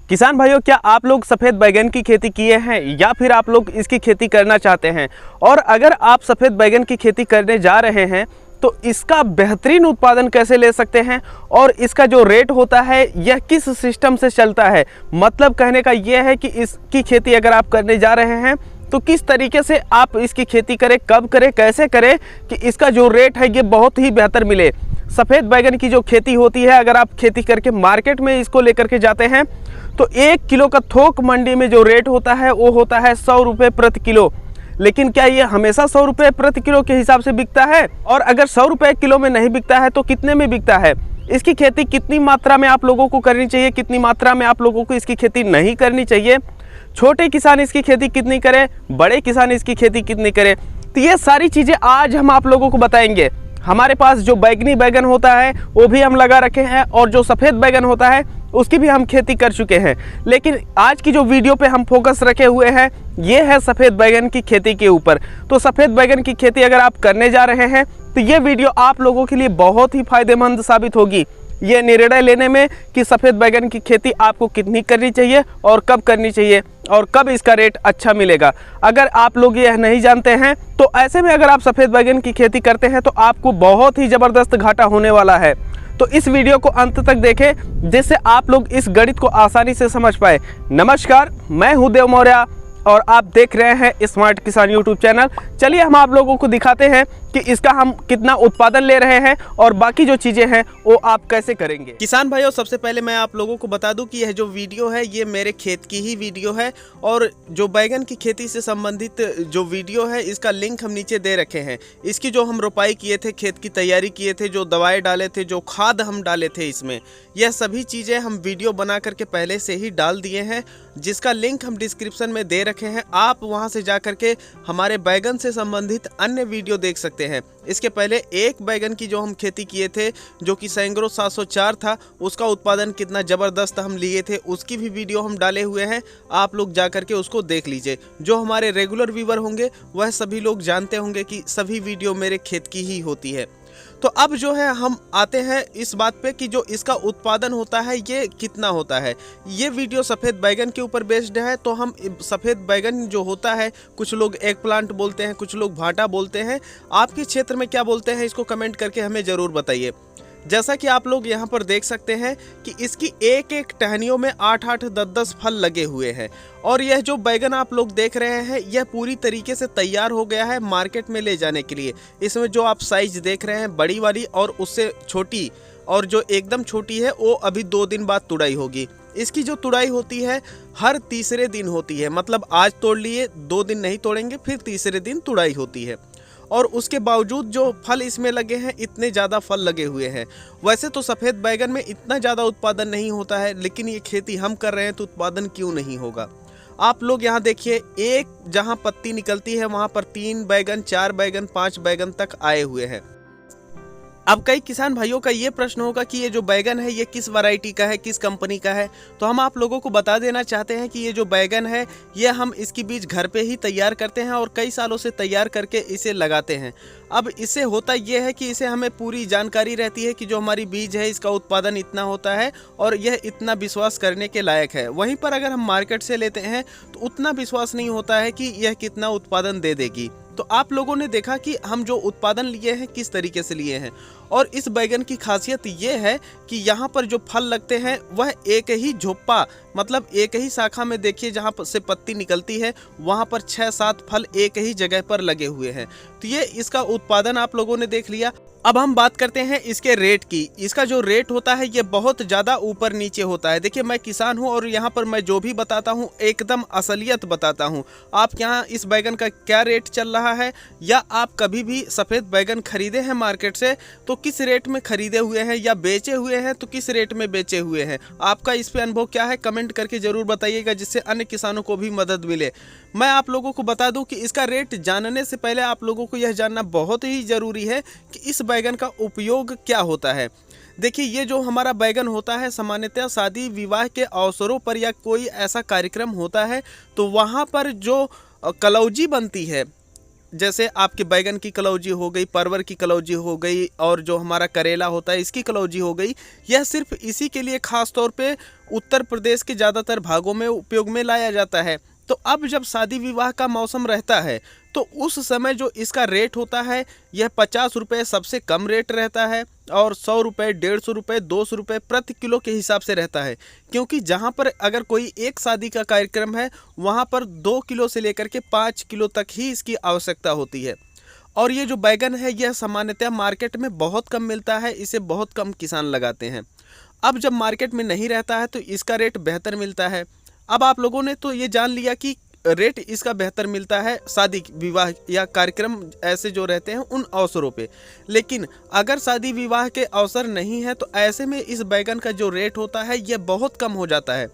किसान भाइयों, क्या आप लोग सफ़ेद बैगन की खेती किए हैं या फिर आप लोग इसकी खेती करना चाहते हैं? और अगर आप सफ़ेद बैगन की खेती करने जा रहे हैं तो इसका बेहतरीन उत्पादन कैसे ले सकते हैं और इसका जो रेट होता है यह किस सिस्टम से चलता है। मतलब कहने का यह है कि इसकी खेती अगर आप करने जा रहे हैं तो किस तरीके से आप इसकी खेती करें, कब करें, कैसे करें कि इसका जो रेट है ये बहुत ही बेहतर मिले। सफ़ेद बैगन की जो खेती होती है, अगर आप खेती करके मार्केट में इसको लेकर के जाते हैं तो 1 किलो का थोक मंडी में जो रेट होता है वो होता है 100 रुपये प्रति किलो। लेकिन क्या ये हमेशा 100 रुपये प्रति किलो के हिसाब से बिकता है? और अगर 100 रुपये किलो में नहीं बिकता है तो कितने में बिकता है? इसकी खेती कितनी मात्रा में आप लोगों को करनी चाहिए, कितनी मात्रा में आप लोगों को इसकी खेती नहीं करनी चाहिए? छोटे किसान इसकी खेती कितनी करें, बड़े किसान इसकी खेती कितनी करें? तो ये सारी चीज़ें आज हम आप लोगों को बताएंगे। हमारे पास जो बैगनी बैगन होता है वो भी हम लगा रखे हैं और जो सफ़ेद बैगन होता है उसकी भी हम खेती कर चुके हैं। लेकिन आज की जो वीडियो पे हम फोकस रखे हुए हैं ये है सफ़ेद बैगन की खेती के ऊपर। तो सफ़ेद बैगन की खेती अगर आप करने जा रहे हैं तो ये वीडियो आप लोगों के लिए बहुत ही फायदेमंद साबित होगी ये निर्णय लेने में कि सफ़ेद बैगन की खेती आपको कितनी करनी चाहिए और कब करनी चाहिए और कब इसका रेट अच्छा मिलेगा। अगर आप लोग यह नहीं जानते हैं तो ऐसे में अगर आप सफ़ेद बैगन की खेती करते हैं तो आपको बहुत ही ज़बरदस्त घाटा होने वाला है। तो इस वीडियो को अंत तक देखें जिससे आप लोग इस गणित को आसानी से समझ पाए। नमस्कार, मैं हूं देव मौर्य और आप देख रहे हैं स्मार्ट किसान यूट्यूब चैनल। चलिए हम आप लोगों को दिखाते हैं कि इसका हम कितना उत्पादन ले रहे हैं और बाकी जो चीज़ें हैं वो आप कैसे करेंगे। किसान भाइयों, सबसे पहले मैं आप लोगों को बता दूं कि यह जो वीडियो है ये मेरे खेत की ही वीडियो है और जो बैगन की खेती से संबंधित जो वीडियो है इसका लिंक हम नीचे दे रखे हैं। इसकी जो हम रोपाई किए थे, खेत की तैयारी किए थे, जो दवाएँ डाले थे, जो खाद हम डाले थे इसमें, यह सभी चीज़ें हम वीडियो बना करके पहले से ही डाल दिए हैं जिसका लिंक हम डिस्क्रिप्शन में दे रखे हैं। आप वहां से जा करके हमारे बैगन से संबंधित अन्य वीडियो देख सकते हैं। इसके पहले एक बैगन की जो हम खेती किए थे जो कि सैंग्रो 704 था, उसका उत्पादन कितना ज़बरदस्त हम लिए थे उसकी भी वीडियो हम डाले हुए हैं। आप लोग जा करके उसको देख लीजिए। जो हमारे रेगुलर व्यूवर होंगे वह सभी लोग जानते होंगे कि सभी वीडियो मेरे खेत की ही होती है। तो अब जो है हम आते हैं इस बात पे कि जो इसका उत्पादन होता है ये कितना होता है। ये वीडियो सफ़ेद बैगन के ऊपर बेस्ड है। तो हम सफ़ेद बैगन जो होता है, कुछ लोग एग प्लांट बोलते हैं, कुछ लोग भाटा बोलते हैं, आपके क्षेत्र में क्या बोलते हैं इसको कमेंट करके हमें ज़रूर बताइए। जैसा कि आप लोग यहाँ पर देख सकते हैं कि इसकी एक एक टहनियों में 8-8, 10-10 फल लगे हुए हैं और यह जो बैगन आप लोग देख रहे हैं यह पूरी तरीके से तैयार हो गया है मार्केट में ले जाने के लिए। इसमें जो आप साइज देख रहे हैं बड़ी वाली और उससे छोटी और जो एकदम छोटी है वो अभी 2 दिन बाद तुड़ाई होगी। इसकी जो तुड़ाई होती है हर तीसरे दिन होती है। मतलब आज तोड़ लिए, 2 दिन नहीं तोड़ेंगे, फिर तीसरे दिन तुड़ाई होती है। और उसके बावजूद जो फल इसमें लगे हैं, इतने ज़्यादा फल लगे हुए हैं। वैसे तो सफ़ेद बैगन में इतना ज़्यादा उत्पादन नहीं होता है, लेकिन ये खेती हम कर रहे हैं तो उत्पादन क्यों नहीं होगा। आप लोग यहाँ देखिए, एक जहाँ पत्ती निकलती है वहाँ पर 3 बैगन, 4 बैगन, 5 बैगन तक आए हुए हैं। अब कई किसान भाइयों का ये प्रश्न होगा कि ये जो बैगन है ये किस वैरायटी का है, किस कंपनी का है। तो हम आप लोगों को बता देना चाहते हैं कि ये जो बैगन है ये हम इसकी बीज घर पे ही तैयार करते हैं और कई सालों से तैयार करके इसे लगाते हैं। अब इससे होता ये है कि इसे हमें पूरी जानकारी रहती है कि जो हमारी बीज है इसका उत्पादन इतना होता है और यह इतना विश्वास करने के लायक है। वहीं पर अगर हम मार्केट से लेते हैं तो उतना विश्वास नहीं होता है कि यह कितना उत्पादन दे देगी। तो आप लोगों ने देखा कि हम जो उत्पादन लिए हैं किस तरीके से लिए हैं। और इस बैगन की खासियत ये है कि यहाँ पर जो फल लगते हैं वह एक ही झोप्पा, मतलब एक ही शाखा में देखिए जहाँ से पत्ती निकलती है वहाँ पर 6-7 फल एक ही जगह पर लगे हुए हैं। तो ये इसका उत्पादन आप लोगों ने देख लिया। अब हम बात करते हैं इसके रेट की। इसका जो रेट होता है ये बहुत ज़्यादा ऊपर नीचे होता है। देखिए, मैं किसान हूँ और यहाँ पर मैं जो भी बताता हूँ एकदम असलियत बताता हूँ। आप यहाँ इस बैगन का क्या रेट चल रहा है या आप कभी भी सफ़ेद बैगन खरीदे हैं मार्केट से तो किस रेट में खरीदे हुए हैं या बेचे हुए हैं तो किस रेट में बेचे हुए हैं, आपका इस पे अनुभव क्या है कमेंट करके ज़रूर बताइएगा जिससे अन्य किसानों को भी मदद मिले। मैं आप लोगों को बता दूं कि इसका रेट जानने से पहले आप लोगों को यह जानना बहुत ही ज़रूरी है कि इस बैगन का उपयोग क्या होता है। देखिए, ये जो हमारा बैगन होता है सामान्यतः शादी विवाह के अवसरों पर या कोई ऐसा कार्यक्रम होता है तो वहाँ पर जो कलौजी बनती है, जैसे आपके बैगन की कलौजी हो गई, परवर की कलौजी हो गई और जो हमारा करेला होता है इसकी कलौजी हो गई, यह सिर्फ इसी के लिए खास तौर पे उत्तर प्रदेश के ज़्यादातर भागों में उपयोग में लाया जाता है। तो अब जब शादी विवाह का मौसम रहता है तो उस समय जो इसका रेट होता है यह 50 रुपये सबसे कम रेट रहता है और 100 रुपये, 150 रुपये, 200 रुपये प्रति किलो के हिसाब से रहता है। क्योंकि जहाँ पर अगर कोई एक शादी का कार्यक्रम है वहाँ पर 2 किलो से लेकर के 5 किलो तक ही इसकी आवश्यकता होती है। और ये जो बैगन है यह सामान्यतः मार्केट में बहुत कम मिलता है, इसे बहुत कम किसान लगाते हैं। अब जब मार्केट में नहीं रहता है तो इसका रेट बेहतर मिलता है। अब आप लोगों ने तो ये जान लिया कि रेट इसका बेहतर मिलता है शादी विवाह या कार्यक्रम ऐसे जो रहते हैं उन अवसरों पे। लेकिन अगर शादी विवाह के अवसर नहीं है तो ऐसे में इस बैगन का जो रेट होता है यह बहुत कम हो जाता है।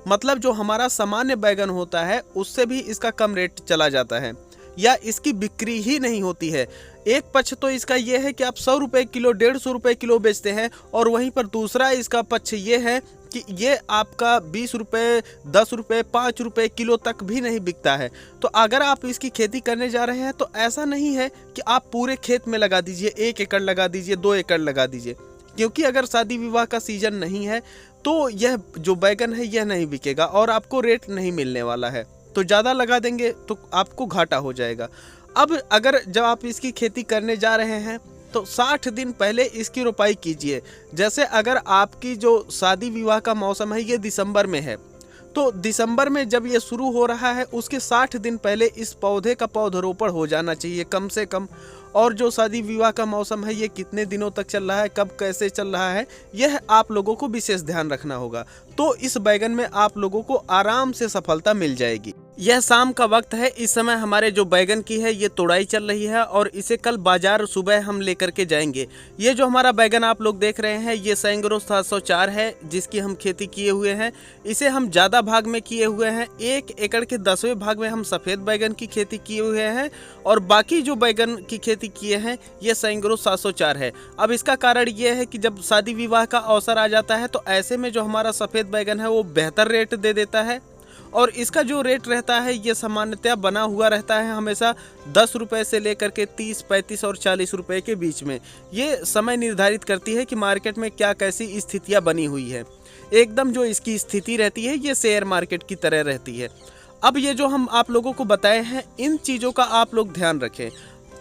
मतलब जो हमारा सामान्य बैगन होता है उससे भी इसका कम रेट चला जाता है या इसकी बिक्री ही नहीं होती है। एक पक्ष तो इसका ये है कि आप 100 रुपये किलो, 150 रुपये किलो बेचते हैं और वहीं पर दूसरा इसका पक्ष ये है कि ये आपका 20 रुपये, 10 रुपये, 5 रुपये किलो तक भी नहीं बिकता है। तो अगर आप इसकी खेती करने जा रहे हैं तो ऐसा नहीं है कि आप पूरे खेत में लगा दीजिए, 1 एकड़ लगा दीजिए, 2 एकड़ लगा दीजिए, क्योंकि अगर शादी विवाह का सीजन नहीं है तो यह जो बैगन है यह नहीं बिकेगा और आपको रेट नहीं मिलने वाला है। तो ज़्यादा लगा देंगे तो आपको घाटा हो जाएगा। अब अगर जब आप इसकी खेती करने जा रहे हैं तो 60 दिन पहले इसकी रोपाई कीजिए। जैसे अगर आपकी जो शादी विवाह का मौसम है ये दिसंबर में है तो दिसंबर में जब ये शुरू हो रहा है उसके 60 दिन पहले इस पौधे का पौधरोपण हो जाना चाहिए कम से कम। और जो शादी विवाह का मौसम है ये कितने दिनों तक चल रहा है, कब कैसे चल रहा है, यह आप लोगों को विशेष ध्यान रखना होगा। तो इस बैगन में आप लोगों को आराम से सफलता मिल जाएगी। यह शाम का वक्त है, इस समय हमारे जो बैगन की है ये तोड़ाई चल रही है और इसे कल बाजार सुबह हम लेकर के जाएंगे। ये जो हमारा बैगन आप लोग देख रहे हैं ये सैंग्रो 704 है जिसकी हम खेती किए हुए हैं। इसे हम ज़्यादा भाग में किए हुए हैं, 1 एकड़ के 10वें भाग में हम सफ़ेद बैगन की खेती किए हुए हैं और बाकी जो बैगन की खेती किए हैं ये सैंग्रो 704 है। अब इसका कारण ये है कि जब शादी विवाह का अवसर आ जाता है तो ऐसे में जो हमारा सफ़ेद बैगन है वो बेहतर रेट दे देता है और इसका जो रेट रहता है ये सामान्यतः बना हुआ रहता है हमेशा 10 रुपये से लेकर के 30, 35 और 40 रुपये के बीच में। ये समय निर्धारित करती है कि मार्केट में क्या कैसी स्थितियाँ बनी हुई है। एकदम जो इसकी स्थिति रहती है ये शेयर मार्केट की तरह रहती है। अब ये जो हम आप लोगों को बताए हैं इन चीज़ों का आप लोग ध्यान रखें,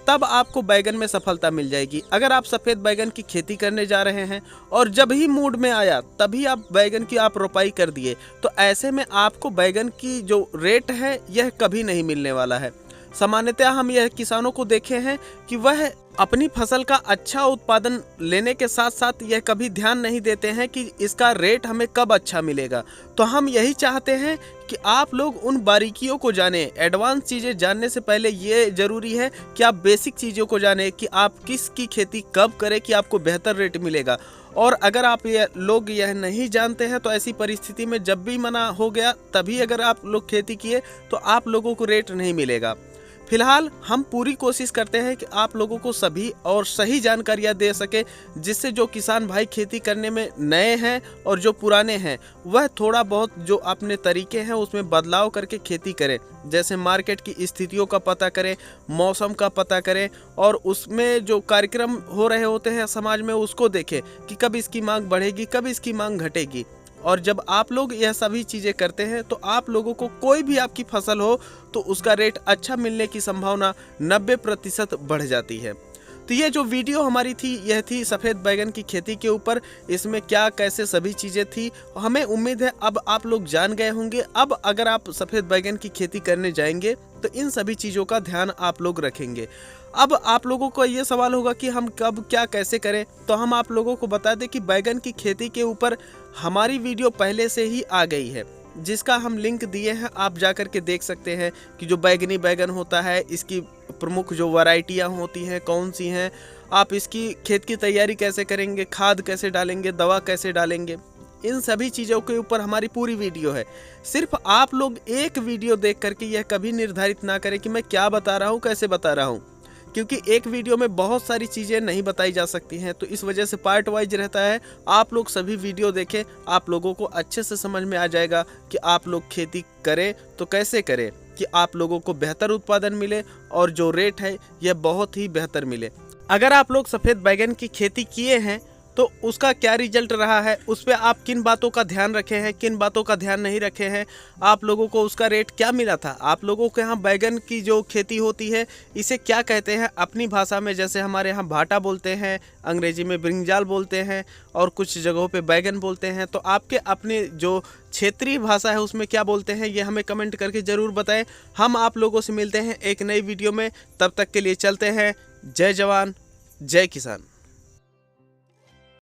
तब आपको बैगन में सफलता मिल जाएगी। अगर आप सफ़ेद बैगन की खेती करने जा रहे हैं और जब ही मूड में आया तभी आप बैगन की आप रोपाई कर दिए तो ऐसे में आपको बैगन की जो रेट है यह कभी नहीं मिलने वाला है। सामान्यतः हम यह किसानों को देखे हैं कि वह अपनी फसल का अच्छा उत्पादन लेने के साथ साथ यह कभी ध्यान नहीं देते हैं कि इसका रेट हमें कब अच्छा मिलेगा। तो हम यही चाहते हैं कि आप लोग उन बारीकियों को जानें। एडवांस चीज़ें जानने से पहले ये ज़रूरी है कि आप बेसिक चीज़ों को जानें कि आप किसकी खेती कब करें कि आपको बेहतर रेट मिलेगा। और अगर आप लोग यह नहीं जानते हैं तो ऐसी परिस्थिति में जब भी मना हो गया तभी अगर आप लोग खेती किए तो आप लोगों को रेट नहीं मिलेगा। फिलहाल हम पूरी कोशिश करते हैं कि आप लोगों को सभी और सही जानकारियाँ दे सके जिससे जो किसान भाई खेती करने में नए हैं और जो पुराने हैं वह थोड़ा बहुत जो अपने तरीके हैं उसमें बदलाव करके खेती करें। जैसे मार्केट की स्थितियों का पता करें, मौसम का पता करें और उसमें जो कार्यक्रम हो रहे होते हैं समाज में उसको देखें कि कब इसकी मांग बढ़ेगी, कब इसकी मांग घटेगी। और जब आप लोग यह सभी चीज़ें करते हैं तो आप लोगों को कोई भी आपकी फसल हो तो उसका रेट अच्छा मिलने की संभावना 90% बढ़ जाती है। तो ये जो वीडियो हमारी थी यह थी सफ़ेद बैगन की खेती के ऊपर। इसमें क्या कैसे सभी चीज़ें थी हमें उम्मीद है अब आप लोग जान गए होंगे। अब अगर आप सफ़ेद बैगन की खेती करने जाएंगे तो इन सभी चीज़ों का ध्यान आप लोग रखेंगे। अब आप लोगों को ये सवाल होगा कि हम कब क्या कैसे करें, तो हम आप लोगों को बता दें कि बैगन की खेती के ऊपर हमारी वीडियो पहले से ही आ गई है जिसका हम लिंक दिए हैं। आप जाकर के देख सकते हैं कि जो बैगनी बैगन होता है इसकी प्रमुख जो वैरायटियां होती हैं कौन सी हैं, आप इसकी खेत की तैयारी कैसे करेंगे, खाद कैसे डालेंगे, दवा कैसे डालेंगे, इन सभी चीज़ों के ऊपर हमारी पूरी वीडियो है। सिर्फ आप लोग एक वीडियो देख करके यह कभी निर्धारित ना करें कि मैं क्या बता रहा हूँ, कैसे बता रहा हूँ, क्योंकि एक वीडियो में बहुत सारी चीज़ें नहीं बताई जा सकती हैं। तो इस वजह से पार्ट वाइज रहता है। आप लोग सभी वीडियो देखें, आप लोगों को अच्छे से समझ में आ जाएगा कि आप लोग खेती करें तो कैसे करें, कि आप लोगों को बेहतर उत्पादन मिले और जो रेट है यह बहुत ही बेहतर मिले। अगर आप लोग सफ़ेद बैगन की खेती किए हैं तो उसका क्या रिजल्ट रहा है, उस पर आप किन बातों का ध्यान रखे हैं, किन बातों का ध्यान नहीं रखे हैं, आप लोगों को उसका रेट क्या मिला था, आप लोगों के यहाँ बैगन की जो खेती होती है इसे क्या कहते हैं अपनी भाषा में, जैसे हमारे यहाँ भाटा बोलते हैं, अंग्रेजी में ब्रिंजाल बोलते हैं और कुछ जगहों पे बैगन बोलते हैं। तो आपके अपने जो क्षेत्रीय भाषा है उसमें क्या बोलते हैं ये हमें कमेंट करके ज़रूर बताएं। हम आप लोगों से मिलते हैं एक नई वीडियो में, तब तक के लिए चलते हैं। जय जवान जय किसान।